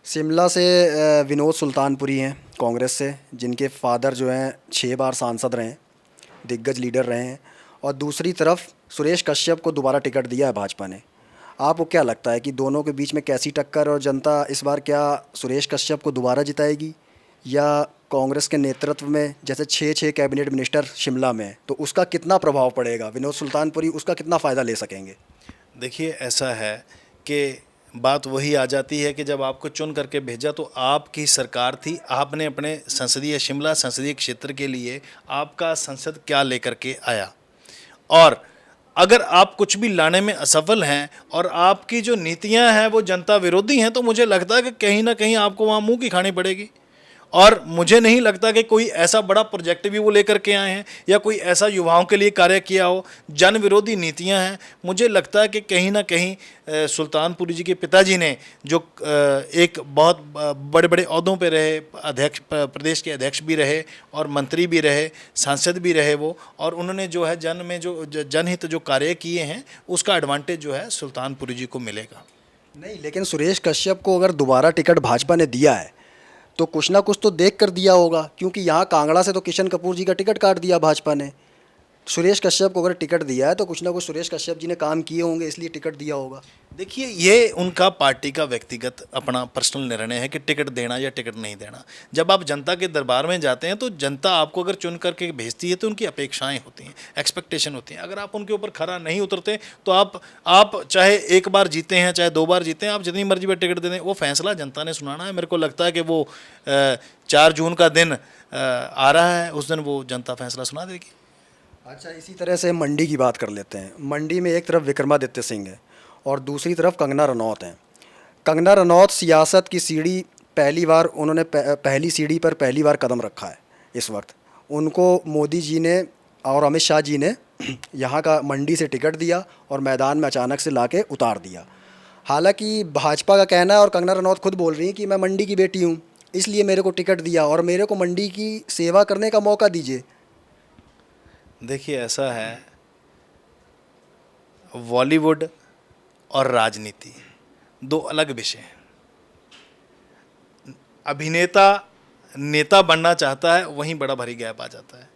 A: शिमला से विनोद सुल्तानपुरी हैं कांग्रेस से, जिनके फादर जो हैं 6 बार सांसद रहे हैं, दिग्गज लीडर रहे हैं। और दूसरी तरफ सुरेश कश्यप को दोबारा टिकट दिया है भाजपा ने। आपको क्या लगता है कि दोनों के बीच में कैसी टक्कर, और जनता इस बार क्या सुरेश कश्यप को दोबारा जिताएगी, या कांग्रेस के नेतृत्व में जैसे 6 कैबिनेट मिनिस्टर शिमला में हैं, तो उसका कितना प्रभाव पड़ेगा, विनोद सुल्तानपुरी उसका कितना फ़ायदा ले सकेंगे?
B: देखिए ऐसा है कि बात वही आ जाती है कि जब आपको चुन करके भेजा तो आपकी सरकार थी, आपने अपने संसदीय शिमला संसदीय क्षेत्र के लिए आपका संसद क्या लेकर के आया, और अगर आप कुछ भी लाने में असफल हैं और आपकी जो नीतियां हैं वो जनता विरोधी हैं, तो मुझे लगता है कि कहीं ना कहीं आपको वहाँ मुंह की खानी पड़ेगी। और मुझे नहीं लगता कि कोई ऐसा बड़ा प्रोजेक्ट भी वो लेकर के आए हैं या कोई ऐसा युवाओं के लिए कार्य किया हो। जन विरोधी नीतियां हैं। मुझे लगता है कि कहीं ना कहीं सुल्तानपुरी जी के पिताजी ने जो एक बहुत बड़े बड़े ओहदों पे रहे, अध्यक्ष, प्रदेश के अध्यक्ष भी रहे और मंत्री भी रहे, सांसद भी रहे वो, और उन्होंने जो है जन में जो जनहित जो कार्य किए हैं उसका एडवांटेज जो है सुल्तानपुरी जी को मिलेगा।
A: नहीं, लेकिन सुरेश कश्यप को अगर दोबारा टिकट भाजपा ने दिया है तो कुछ ना कुछ तो देख कर दिया होगा, क्योंकि यहाँ कांगड़ा से तो किशन कपूर जी का टिकट काट दिया भाजपा ने। सुरेश कश्यप को अगर टिकट दिया है तो कुछ ना कुछ सुरेश कश्यप जी ने काम किए होंगे, इसलिए टिकट दिया होगा।
B: देखिए ये उनका पार्टी का व्यक्तिगत अपना पर्सनल निर्णय है कि टिकट देना या टिकट नहीं देना। जब आप जनता के दरबार में जाते हैं तो जनता आपको अगर चुन करके भेजती है तो उनकी अपेक्षाएं होती हैं, एक्सपेक्टेशन होती हैं। अगर आप उनके ऊपर खरा नहीं उतरते तो आप चाहे एक बार जीते हैं चाहे 2 बार जीते हैं, आप जितनी मर्जी पर टिकट दे दें, वो फैसला जनता ने सुनाना है। मेरे को लगता है कि वो 4 जून का दिन आ रहा है, उस दिन वो जनता फैसला सुना देगी।
A: अच्छा, इसी तरह से मंडी की बात कर लेते हैं। मंडी में एक तरफ विक्रमादित्य सिंह है और दूसरी तरफ कंगना रनौत हैं। कंगना रनौत सियासत की सीढ़ी पहली बार उन्होंने पहली सीढ़ी पर पहली बार कदम रखा है इस वक्त। उनको मोदी जी ने और अमित शाह जी ने यहाँ का मंडी से टिकट दिया और मैदान में अचानक से लाके उतार दिया। हालांकि भाजपा का कहना है, और कंगना रनौत खुद बोल रही हैं कि मैं मंडी की बेटी हूँ, इसलिए मेरे को टिकट दिया और मेरे को मंडी की सेवा करने का मौका दीजिए।
B: देखिए ऐसा है, बॉलीवुड और राजनीति 2 अलग विषय हैं। अभिनेता नेता बनना चाहता है, वहीं बड़ा भारी गैप आ जाता है।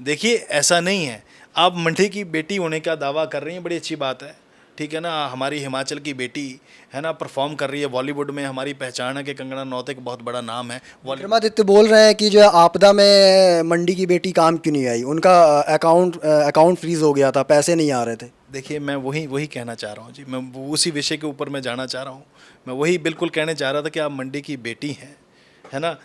B: देखिए ऐसा नहीं है, आप मंडी की बेटी होने का दावा कर रही हैं, बड़ी अच्छी बात है, ठीक है ना। हमारी हिमाचल की बेटी है ना, परफॉर्म कर रही है बॉलीवुड में, हमारी पहचान है कि कंगना रनौत एक बहुत बड़ा नाम है।
A: विक्रमादित्य बोल रहे हैं कि जो है आपदा में मंडी की बेटी काम क्यों नहीं आई, उनका अकाउंट फ्रीज हो गया था, पैसे नहीं आ रहे थे।
B: देखिए मैं वही कहना चाह रहा हूँ जी, मैं उसी विषय के ऊपर मैं जाना चाह रहा हूँ। मैं वही बिल्कुल कहने चाह रहा था कि आप मंडी की बेटी हैं, है ना,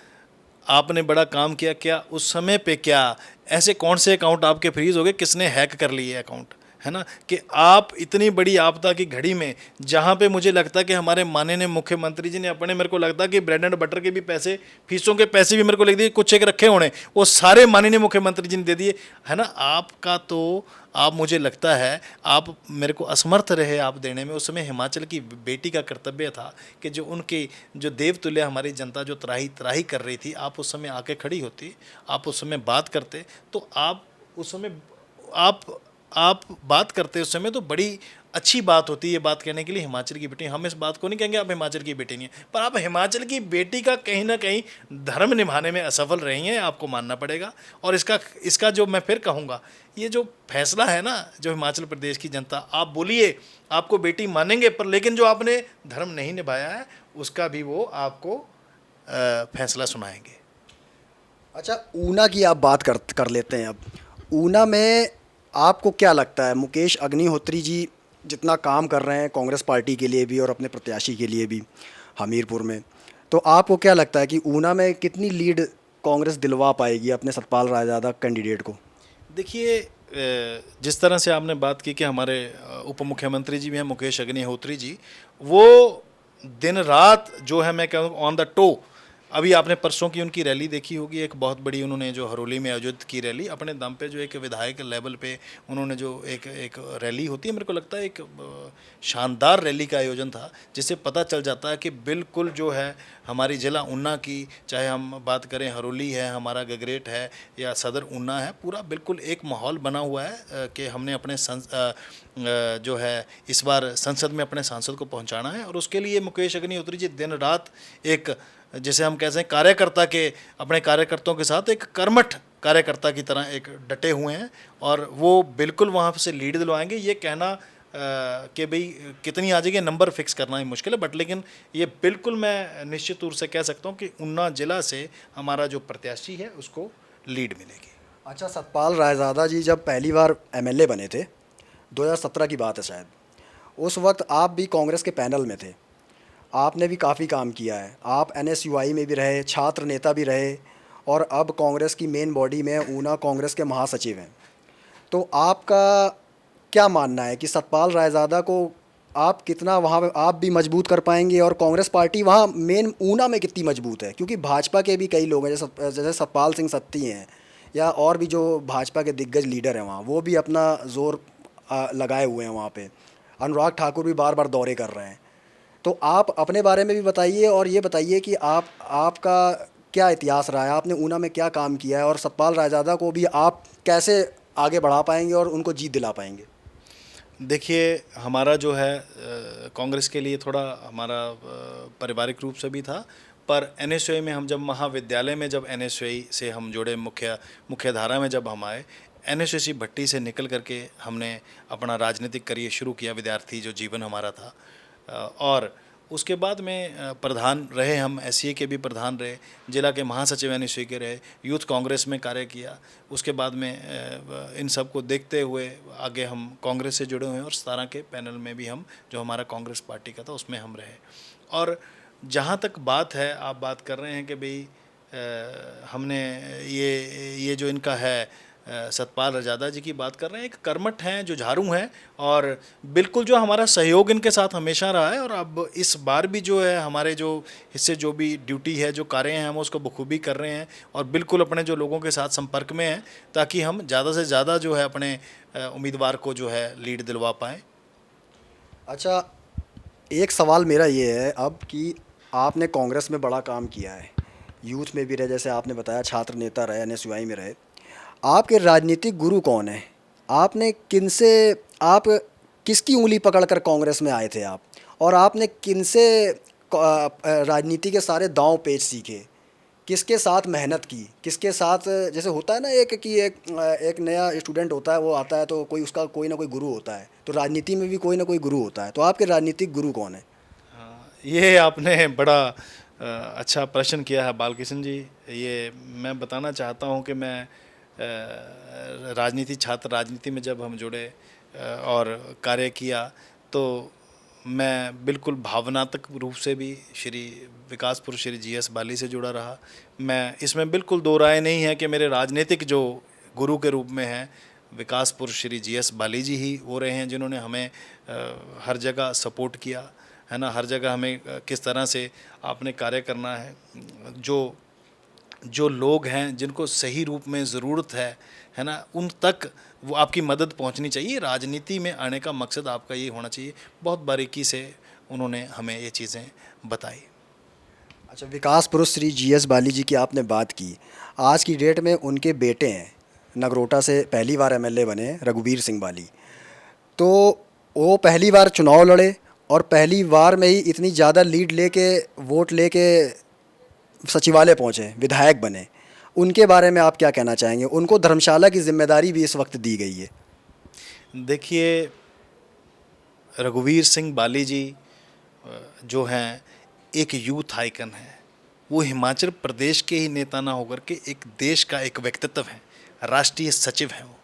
B: आपने बड़ा काम किया। क्या उस समय पे क्या ऐसे कौन से अकाउंट आपके फ्रीज हो गए, किसने हैक कर लिए अकाउंट, है ना, कि आप इतनी बड़ी आपदा की घड़ी में, जहाँ पे मुझे लगता है कि हमारे माननीय मुख्यमंत्री जी ने अपने, मेरे को लगता है कि ब्रेड एंड बटर के भी पैसे, फीसों के पैसे भी मेरे को लग दिए, कुछ एक रखे होने, वो सारे माननीय मुख्यमंत्री जी ने दे दिए, है ना। आपका तो आप, मुझे लगता है आप मेरे को असमर्थ रहे आप देने में। उस समय हिमाचल की बेटी का कर्तव्य था कि जो उनके जो देवतुल्य हमारी जनता जो त्राही त्राही कर रही थी, आप उस समय आके खड़ी होती, आप उस समय बात करते, तो आप उस समय आप बात करते उस समय, तो बड़ी अच्छी बात होती है ये बात कहने के लिए हिमाचल की बेटी। हम इस बात को नहीं कहेंगे आप हिमाचल की बेटी नहीं है, पर आप हिमाचल की बेटी का कहीं ना कहीं धर्म निभाने में असफल रही हैं, आपको मानना पड़ेगा। और इसका जो मैं फिर कहूँगा, ये जो फैसला है ना, जो हिमाचल प्रदेश की जनता, आप बोलिए आपको बेटी मानेंगे, पर लेकिन जो आपने धर्म नहीं निभाया है उसका भी वो आपको फैसला सुनाएंगे।
A: अच्छा, ऊना की आप बात कर लेते हैं। अब ऊना में आपको क्या लगता है, मुकेश अग्निहोत्री जी जितना काम कर रहे हैं कांग्रेस पार्टी के लिए भी और अपने प्रत्याशी के लिए भी हमीरपुर में, तो आपको क्या लगता है कि ऊना में कितनी लीड कांग्रेस दिलवा पाएगी अपने सतपाल रायजादा कैंडिडेट को?
B: देखिए जिस तरह से आपने बात की कि हमारे उप मुख्यमंत्री जी भी हैं मुकेश अग्निहोत्री जी, वो दिन रात जो है मैं कहूँ ऑन द टो अभी आपने परसों की उनकी रैली देखी होगी, एक बहुत बड़ी उन्होंने जो हरोली में आयोजित की रैली, अपने दम पे जो एक विधायक लेवल पे उन्होंने जो एक रैली होती है, मेरे को लगता है एक शानदार रैली का आयोजन था, जिससे पता चल जाता है कि बिल्कुल जो है हमारी जिला ऊना की, चाहे हम बात करें हरोली है, हमारा गगरेट है या सदर ऊना है, पूरा बिल्कुल एक माहौल बना हुआ है कि हमने अपने जो है इस बार संसद में अपने सांसद को पहुंचाना है। और उसके लिए मुकेश अग्निहोत्री जी दिन रात एक, जैसे हम कहते हैं, कार्यकर्ता के, अपने कार्यकर्ताओं के साथ एक कर्मठ कार्यकर्ता की तरह एक डटे हुए हैं, और वो बिल्कुल वहाँ से लीड दिलवाएंगे। ये कहना कि भाई कितनी आ जाएगी, नंबर फिक्स करना ही मुश्किल है, बट लेकिन ये बिल्कुल मैं निश्चित तौर से कह सकता हूँ कि ऊना जिला से हमारा जो प्रत्याशी है उसको लीड मिलेगी।
A: अच्छा, सतपाल रायज़ादा जी जब पहली बार एमएलए बने थे, 2017 की बात है शायद, उस वक्त आप भी कांग्रेस के पैनल में थे। आपने भी काफ़ी काम किया है। आप एनएसयूआई में भी रहे, छात्र नेता भी रहे, और अब कांग्रेस की मेन बॉडी में ऊना कांग्रेस के महासचिव हैं। तो आपका क्या मानना है कि सतपाल रायज़ादा को आप कितना वहाँ पे आप भी मजबूत कर पाएंगे, और कांग्रेस पार्टी वहाँ मेन ऊना में कितनी मजबूत है? क्योंकि भाजपा के भी कई लोग हैं, जैसे सतपाल सिंह सत्ती हैं, या और भी जो भाजपा के दिग्गज लीडर हैं वहाँ, वो भी अपना जोर लगाए हुए हैं वहाँ पे। अनुराग ठाकुर भी बार बार दौरे कर रहे हैं। तो आप अपने बारे में भी बताइए, और ये बताइए कि आपका क्या इतिहास रहा है, आपने ऊना में क्या काम किया है, और सतपाल रायज़ादा को भी आप कैसे आगे बढ़ा पाएंगे और उनको जीत दिला पाएंगे?
B: देखिए, हमारा जो है कांग्रेस के लिए थोड़ा हमारा पारिवारिक रूप से भी था, पर एनएसयूआई में हम जब महाविद्यालय में जब एनएसयूआई से हम जुड़े, मुख्य धारा में जब हम आए, एनएसयूआई भट्टी से निकल करके हमने अपना राजनीतिक करियर शुरू किया, विद्यार्थी जो जीवन हमारा था। और उसके बाद में प्रधान रहे, हम एससीए के भी प्रधान रहे, जिला के महासचिव एनएसयूआई के रहे, यूथ कांग्रेस में कार्य किया। उसके बाद में इन सब को देखते हुए आगे हम कांग्रेस से जुड़े हुए हैं, और 17 के पैनल में भी हम, जो हमारा कांग्रेस पार्टी का था, उसमें हम रहे। और जहाँ तक बात है, आप बात कर रहे हैं कि भाई हमने ये जो इनका है सतपाल रायज़ादा जी की बात कर रहे हैं, एक कर्मठ हैं, जुझारू हैं, और बिल्कुल जो हमारा सहयोग इनके साथ हमेशा रहा है। और अब इस बार भी जो है हमारे जो हिस्से, जो भी ड्यूटी है, जो कार्य हैं, हम उसको बखूबी कर रहे हैं, और बिल्कुल अपने जो लोगों के साथ संपर्क में हैं, ताकि हम ज़्यादा से ज़्यादा जो है अपने उम्मीदवार को जो है लीड दिलवा पाएँ।
A: अच्छा, एक सवाल मेरा ये है अब कि आपने कांग्रेस में बड़ा काम किया है, यूथ में भी रहे, जैसे आपने बताया छात्र नेता रहे, एनएसयूआई में रहे। आपके राजनीतिक गुरु कौन है? आपने किनसे, आप किसकी उंगली पकड़कर कांग्रेस में आए थे आप? और आपने किनसे राजनीति के सारे दांव पेच सीखे? किसके साथ मेहनत की? किसके साथ, जैसे होता है ना एक कि एक नया स्टूडेंट होता है, वो आता है तो कोई उसका कोई ना कोई गुरु होता है, तो राजनीति में भी कोई ना कोई गुरु होता है। तो आपके राजनीतिक गुरु कौन है?
B: हाँ, ये आपने बड़ा अच्छा प्रश्न किया है बालकृष्ण जी। ये मैं बताना चाहता हूँ कि मैं छात्र राजनीति में जब हम जुड़े और कार्य किया, तो मैं बिल्कुल भावनात्मक रूप से भी श्री विकास पुरुष श्री जीएस बाली से जुड़ा रहा। मैं इसमें बिल्कुल दो राय नहीं है कि मेरे राजनीतिक जो गुरु के रूप में हैं विकास पुरुष श्री जीएस बाली जी ही वो रहे हैं, जिन्होंने हमें हर जगह सपोर्ट किया है ना, हर जगह हमें किस तरह से आपने कार्य करना है, जो लोग हैं जिनको सही रूप में ज़रूरत है ना, उन तक वो आपकी मदद पहुंचनी चाहिए। राजनीति में आने का मकसद आपका ये होना चाहिए। बहुत बारीकी से उन्होंने हमें ये चीज़ें बताई।
A: अच्छा, विकास पुरुष श्री जीएस बाली जी की आपने बात की। आज की डेट में उनके बेटे हैं, नगरोटा से पहली बार एमएलए बने, रघुवीर सिंह बाली। तो वो पहली बार चुनाव लड़े, और पहली बार में ही इतनी ज़्यादा लीड लेके, वोट लेके सचिवालय पहुँचे, विधायक बने। उनके बारे में आप क्या कहना चाहेंगे? उनको धर्मशाला की जिम्मेदारी भी इस वक्त दी गई है।
B: देखिए, रघुवीर सिंह बाली जी जो हैं एक यूथ आइकन है। वो हिमाचल प्रदेश के ही नेता ना होकर के एक देश का एक व्यक्तित्व है, राष्ट्रीय सचिव हैं। वो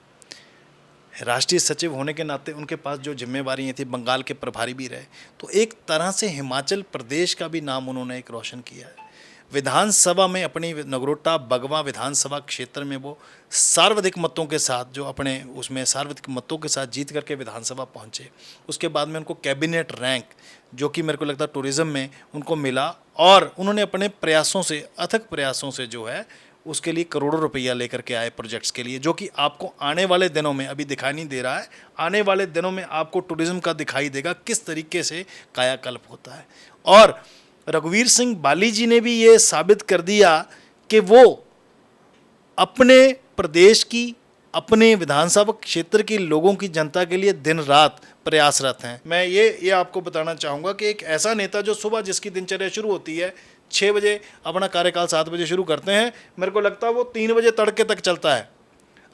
B: राष्ट्रीय सचिव होने के नाते उनके पास जो जिम्मेवारियाँ थी, बंगाल के प्रभारी भी रहे, तो एक तरह से हिमाचल प्रदेश का भी नाम उन्होंने एक रोशन किया है। विधानसभा में अपनी नगरोटा बगवा विधानसभा क्षेत्र में वो सर्वाधिक मतों के साथ जो अपने उसमें सर्वाधिक मतों के साथ जीत करके विधानसभा पहुंचे। उसके बाद में उनको कैबिनेट रैंक जो कि मेरे को लगता है टूरिज़्म में उनको मिला, और उन्होंने अपने प्रयासों से, अथक प्रयासों से जो है उसके लिए करोड़ों रुपया लेकर के आए प्रोजेक्ट्स के लिए, जो कि आपको आने वाले दिनों में, अभी दिखाई नहीं दे रहा है, आने वाले दिनों में आपको टूरिज़्म का दिखाई देगा किस तरीके से कायाकल्प होता है। और रघुवीर सिंह बाली जी ने भी ये साबित कर दिया कि वो अपने प्रदेश की, अपने विधानसभा क्षेत्र के लोगों की, जनता के लिए दिन रात प्रयासरत हैं। मैं ये आपको बताना चाहूँगा कि एक ऐसा नेता जो सुबह जिसकी दिनचर्या शुरू होती है 6 बजे, अपना कार्यकाल 7 बजे शुरू करते हैं, मेरे को लगता है वो 3 बजे तड़के तक चलता है,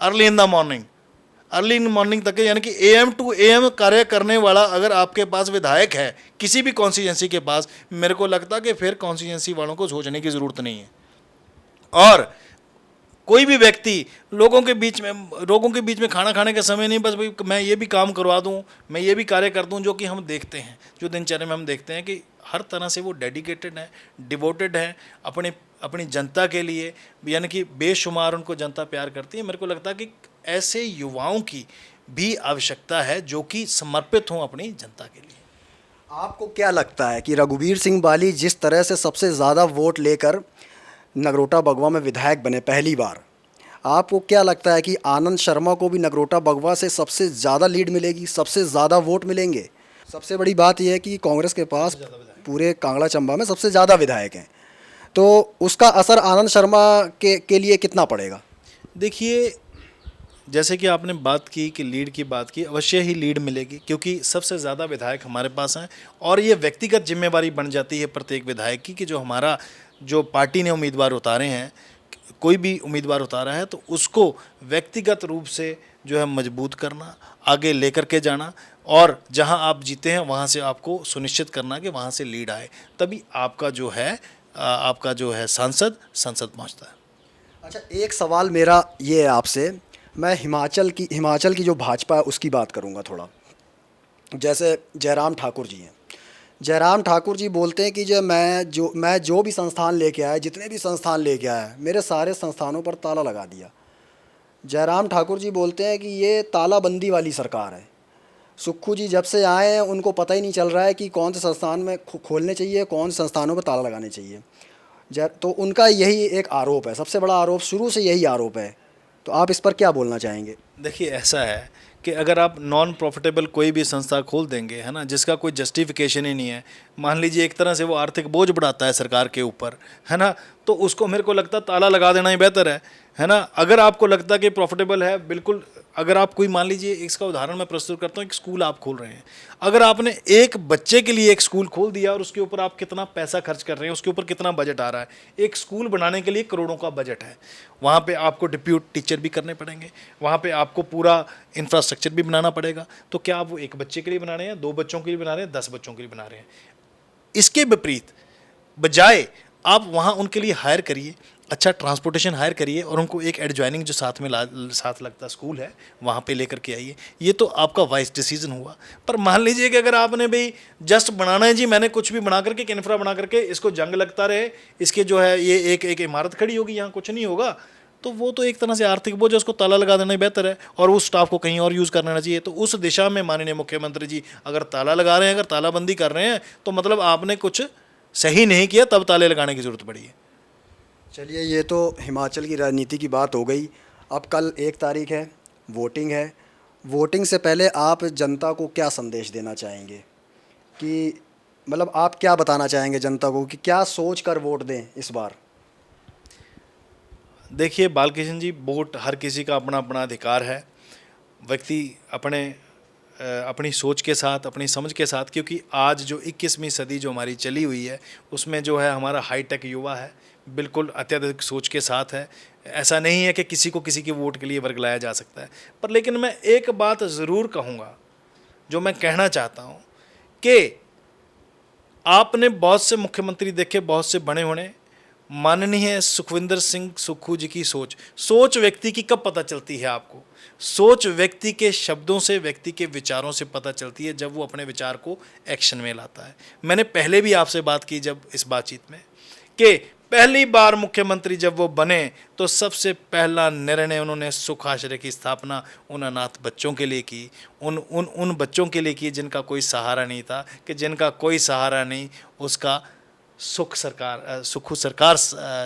B: अर्ली इन द मॉर्निंग तक, यानी कि AM टू AM कार्य करने वाला अगर आपके पास विधायक है किसी भी कॉन्स्टिट्यूंसी के पास, मेरे को लगता है कि फिर कॉन्स्टिट्यूंसी वालों को सोचने की ज़रूरत नहीं है। और कोई भी व्यक्ति लोगों के बीच में खाना खाने का समय नहीं, बस भाई मैं ये भी काम करवा दूं, मैं ये भी कार्य कर दूं, जो कि हम देखते हैं, जो दिनचर्या में हम देखते हैं कि हर तरह से वो डेडिकेटेड हैं, डिवोटेड हैं अपनी जनता के लिए, यानी कि बेशुमार उनको जनता प्यार करती है। मेरे को लगता है कि ऐसे युवाओं की भी आवश्यकता है जो कि समर्पित हों अपनी जनता के लिए।
A: आपको क्या लगता है कि रघुवीर सिंह बाली जिस तरह से सबसे ज़्यादा वोट लेकर नगरोटा बगवा में विधायक बने पहली बार, आपको क्या लगता है कि आनंद शर्मा को भी नगरोटा बगवा से सबसे ज़्यादा लीड मिलेगी, सबसे ज़्यादा वोट मिलेंगे? सबसे बड़ी बात यह है कि कांग्रेस के पास पूरे कांगड़ा चंबा में सबसे ज़्यादा विधायक हैं, तो उसका असर आनंद शर्मा के लिए कितना पड़ेगा?
B: देखिए, जैसे कि आपने बात की कि लीड की बात की, अवश्य ही लीड मिलेगी, क्योंकि सबसे ज़्यादा विधायक हमारे पास हैं, और ये व्यक्तिगत जिम्मेवारी बन जाती है प्रत्येक विधायक की कि जो पार्टी ने उम्मीदवार उतारे हैं, कोई भी उम्मीदवार उतारा है तो उसको व्यक्तिगत रूप से जो है मजबूत करना, आगे लेकर के जाना, और जहां आप जीते हैं वहां से आपको सुनिश्चित करना कि वहां से लीड आए, तभी आपका जो है संसद पहुंचता है।
A: अच्छा, एक सवाल मेरा ये है आपसे, मैं हिमाचल की जो भाजपा है उसकी बात करूंगा थोड़ा। जैसे जयराम ठाकुर जी हैं, जयराम ठाकुर जी बोलते हैं कि मैं जो भी संस्थान लेके आया, जितने भी संस्थान लेके आया, मेरे सारे संस्थानों पर ताला लगा दिया। जयराम ठाकुर जी बोलते हैं कि ये तालाबंदी वाली सरकार है। सुक्खू जी जब से आए हैं उनको पता ही नहीं चल रहा है कि कौन से संस्थान में खोलने चाहिए, कौन से संस्थानों पर ताला लगाने चाहिए। तो उनका यही एक आरोप है, सबसे बड़ा आरोप, शुरू से यही आरोप है। तो आप इस पर क्या बोलना चाहेंगे?
B: देखिए, ऐसा है कि अगर आप नॉन प्रॉफिटेबल कोई भी संस्था खोल देंगे, है ना, जिसका कोई जस्टिफिकेशन ही नहीं है, मान लीजिए एक तरह से वो आर्थिक बोझ बढ़ाता है सरकार के ऊपर, है ना, तो उसको मेरे को लगता है ताला लगा देना ही बेहतर है ना। अगर आपको लगता है कि प्रॉफिटेबल है, बिल्कुल, अगर आप कोई, मान लीजिए इसका उदाहरण मैं प्रस्तुत करता हूँ, एक स्कूल आप खोल रहे हैं, अगर आपने एक बच्चे के लिए एक स्कूल खोल दिया और उसके ऊपर आप कितना पैसा खर्च कर रहे हैं, उसके ऊपर कितना बजट आ रहा है, एक स्कूल बनाने के लिए करोड़ों का बजट है, वहाँ पे आपको डिप्यूट टीचर भी करने पड़ेंगे, वहाँ पे आपको पूरा इंफ्रास्ट्रक्चर भी बनाना पड़ेगा। तो क्या आप वो एक बच्चे के लिए बना रहे हैं, 2 बच्चों के लिए बना रहे हैं, 10 बच्चों के लिए बना रहे हैं? इसके विपरीत बजाय आप वहाँ उनके लिए हायर करिए, अच्छा ट्रांसपोर्टेशन हायर करिए, और उनको एक एडजॉइनिंग जो साथ लगता स्कूल है वहाँ पे लेकर के आइए। ये तो आपका वाइस डिसीजन हुआ। पर मान लीजिए कि अगर आपने भाई जस्ट बनाना है जी, मैंने कुछ भी बना करके, एक इंफ्रा बना करके, इसको जंग लगता रहे, इसके जो है ये एक इमारत खड़ी होगी, यहाँ कुछ नहीं होगा, तो वो तो एक तरह से आर्थिक बोझ है, उसको ताला लगा देना ही बेहतर है, और उस स्टाफ को कहीं और यूज़ करना चाहिए। तो उस दिशा में माननीय मुख्यमंत्री जी अगर ताला लगा रहे हैं, अगर तालाबंदी कर रहे हैं, तो मतलब आपने कुछ सही नहीं किया, तब ताले लगाने की ज़रूरत पड़ी है।
A: चलिए, ये तो हिमाचल की राजनीति की बात हो गई। अब कल 1 तारीख है, वोटिंग है। वोटिंग से पहले आप जनता को क्या संदेश देना चाहेंगे, कि मतलब आप क्या बताना चाहेंगे जनता को कि क्या सोच कर वोट दें इस बार?
B: देखिए बालकृष्ण जी, वोट हर किसी का अपना अपना अधिकार है। व्यक्ति अपनी सोच के साथ, अपनी समझ के साथ, क्योंकि आज जो 21वीं सदी जो हमारी चली हुई है, उसमें जो है हमारा हाईटेक युवा है, बिल्कुल अत्यधिक सोच के साथ है। ऐसा नहीं है कि किसी को किसी के वोट के लिए वर्गलाया जा सकता है। पर लेकिन मैं एक बात ज़रूर कहूँगा, जो मैं कहना चाहता हूँ, कि आपने बहुत से मुख्यमंत्री देखे, बहुत से बने होने, माननीय सुखविंदर सिंह सुक्खू जी की सोच व्यक्ति की कब पता चलती है आपको? सोच व्यक्ति के शब्दों से, व्यक्ति के विचारों से पता चलती है, जब वो अपने विचार को एक्शन में लाता है। मैंने पहले भी आपसे बात की जब इस बातचीत में, कि पहली बार मुख्यमंत्री जब वो बने तो सबसे पहला निर्णय उन्होंने सुख आश्रय की स्थापना उन अनाथ बच्चों के लिए की, उन बच्चों के लिए की जिनका कोई सहारा नहीं था, कि जिनका कोई सहारा नहीं उसका सुखू सरकार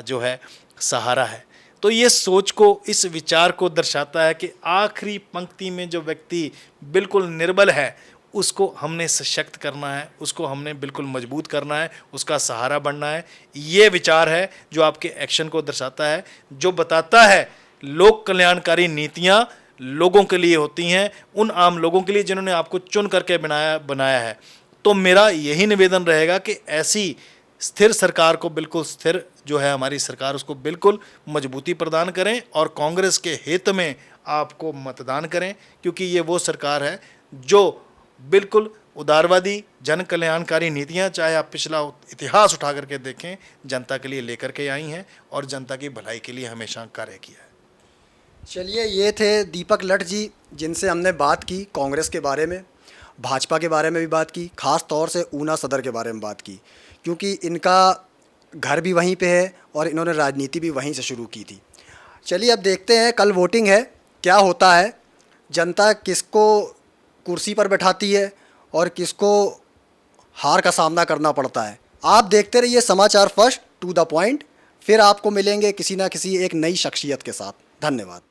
B: जो है सहारा है। तो ये सोच को, इस विचार को दर्शाता है कि आखिरी पंक्ति में जो व्यक्ति बिल्कुल निर्बल है उसको हमने सशक्त करना है, उसको हमने बिल्कुल मजबूत करना है, उसका सहारा बनना है। ये विचार है जो आपके एक्शन को दर्शाता है, जो बताता है लोक कल्याणकारी नीतियाँ लोगों के लिए होती हैं, उन आम लोगों के लिए जिन्होंने आपको चुन करके बनाया है। तो मेरा यही निवेदन रहेगा कि ऐसी स्थिर सरकार को, बिल्कुल स्थिर जो है हमारी सरकार, उसको बिल्कुल मजबूती प्रदान करें और कांग्रेस के हित में आपको मतदान करें, क्योंकि ये वो सरकार है जो बिल्कुल उदारवादी जन कल्याणकारी नीतियाँ, चाहे आप पिछला इतिहास उठा करके देखें, जनता के लिए लेकर के आई हैं और जनता की भलाई के लिए हमेशा कार्य किया है।
A: चलिए, ये थे दीपक लठ जी, जिनसे हमने बात की कांग्रेस के बारे में, भाजपा के बारे में भी बात की, ख़ास तौर से ऊना सदर के बारे में बात की, क्योंकि इनका घर भी वहीं पे है और इन्होंने राजनीति भी वहीं से शुरू की थी। चलिए, अब देखते हैं कल वोटिंग है, क्या होता है, जनता किसको कुर्सी पर बैठाती है और किसको हार का सामना करना पड़ता है। आप देखते रहिए समाचार फर्स्ट, टू द पॉइंट। फिर आपको मिलेंगे किसी ना किसी एक नई शख्सियत के साथ। धन्यवाद।